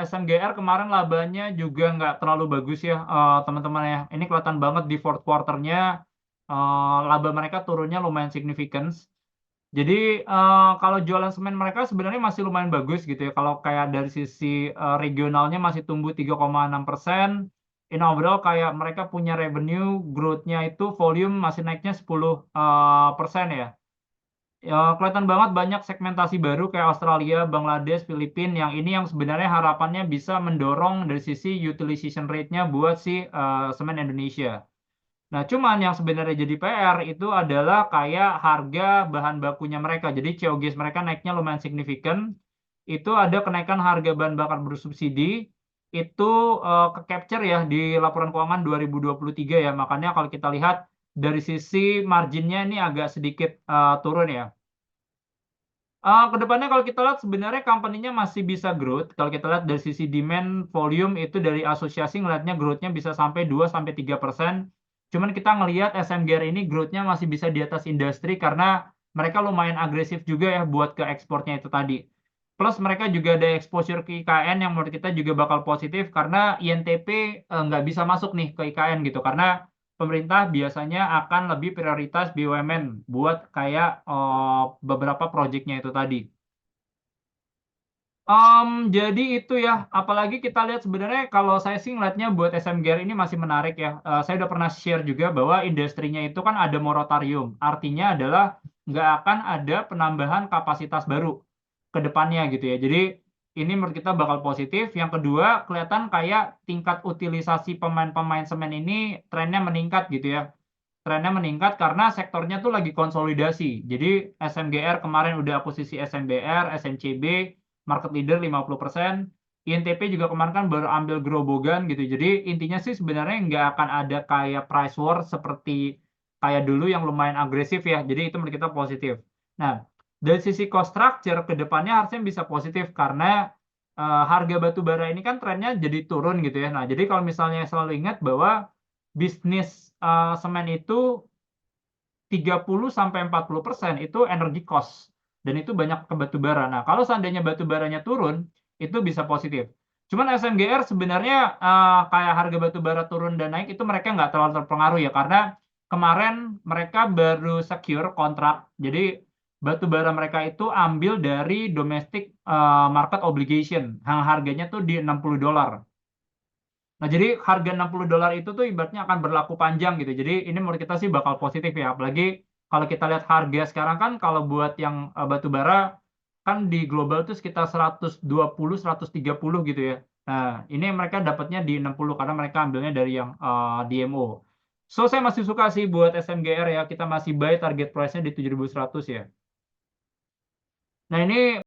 SMGR kemarin labanya juga nggak terlalu bagus ya, teman-teman ya. Ini kelihatan banget di fourth quarter-nya, laba mereka turunnya lumayan signifikan. Jadi, kalau jualan semen mereka sebenarnya masih lumayan bagus gitu ya, kalau kayak dari sisi, regionalnya masih tumbuh 3,6%, in overall kayak mereka punya revenue growth-nya itu volume masih naiknya 10, persen ya. Ya, kelihatan banget banyak segmentasi baru kayak Australia, Bangladesh, Filipina, yang sebenarnya harapannya bisa mendorong dari sisi utilization rate-nya buat si, semen Indonesia. Nah, cuman yang sebenarnya jadi PR itu adalah kayak harga bahan bakunya mereka. Jadi COGS mereka naiknya lumayan signifikan. Itu ada kenaikan harga bahan bakar bersubsidi, itu, ke-capture ya di laporan keuangan 2023 ya. Makanya kalau kita lihat dari sisi marginnya ini agak sedikit, turun ya. Ke depannya kalau kita lihat sebenarnya company-nya masih bisa growth, kalau kita lihat dari sisi demand volume itu dari asosiasi ngelihatnya growth-nya bisa sampai 2-3%. Cuman kita ngelihat SMGR ini growth-nya masih bisa di atas industri karena mereka lumayan agresif juga ya buat ke ekspornya itu tadi. Plus mereka juga ada exposure ke IKN yang menurut kita juga bakal positif karena INTP, nggak bisa masuk nih ke IKN gitu, karena pemerintah biasanya akan lebih prioritas BUMN buat kayak, beberapa projeknya itu tadi. Jadi itu ya, apalagi kita lihat sebenarnya kalau saya sih ngelihatnya buat SMGR ini masih menarik ya, saya udah pernah share juga bahwa industrinya itu kan ada moratorium, artinya adalah nggak akan ada penambahan kapasitas baru ke depannya gitu ya. Jadi ini menurut kita bakal positif. Yang kedua, kelihatan kayak tingkat utilisasi pemain-pemain semen ini trennya meningkat gitu ya. Trennya meningkat karena sektornya tuh lagi konsolidasi. Jadi SMGR kemarin udah akuisisi SMBR, SMCB, market leader 50%. INTP juga kemarin kan baru ambil Grobogan gitu. Jadi intinya sih sebenarnya nggak akan ada kayak price war seperti kayak dulu yang lumayan agresif ya. Jadi itu menurut kita positif. Nah, dari sisi cost structure ke depannya harusnya bisa positif karena harga batu bara ini kan trennya jadi turun gitu ya. Nah, jadi kalau misalnya selalu ingat bahwa bisnis, semen itu 30-40% itu energi cost, dan itu banyak ke batu bara. Nah, kalau seandainya batu baranya turun, itu bisa positif. Cuman SMGR sebenarnya, kayak harga batu bara turun dan naik itu mereka nggak terlalu terpengaruh ya, karena kemarin mereka baru secure kontrak. Jadi batu bara mereka itu ambil dari domestic, market obligation, yang harganya tuh di $60. Nah, jadi harga $60 itu tuh ibaratnya akan berlaku panjang gitu. Jadi ini menurut kita sih bakal positif ya, apalagi kalau kita lihat harga sekarang kan kalau buat yang, batu bara kan di global tuh sekitar 120, 130 gitu ya. Nah, ini mereka dapatnya di 60 karena mereka ambilnya dari yang, DMO. So, saya masih suka sih buat SMGR ya, kita masih buy target price-nya di 7.100 ya. Nah, ini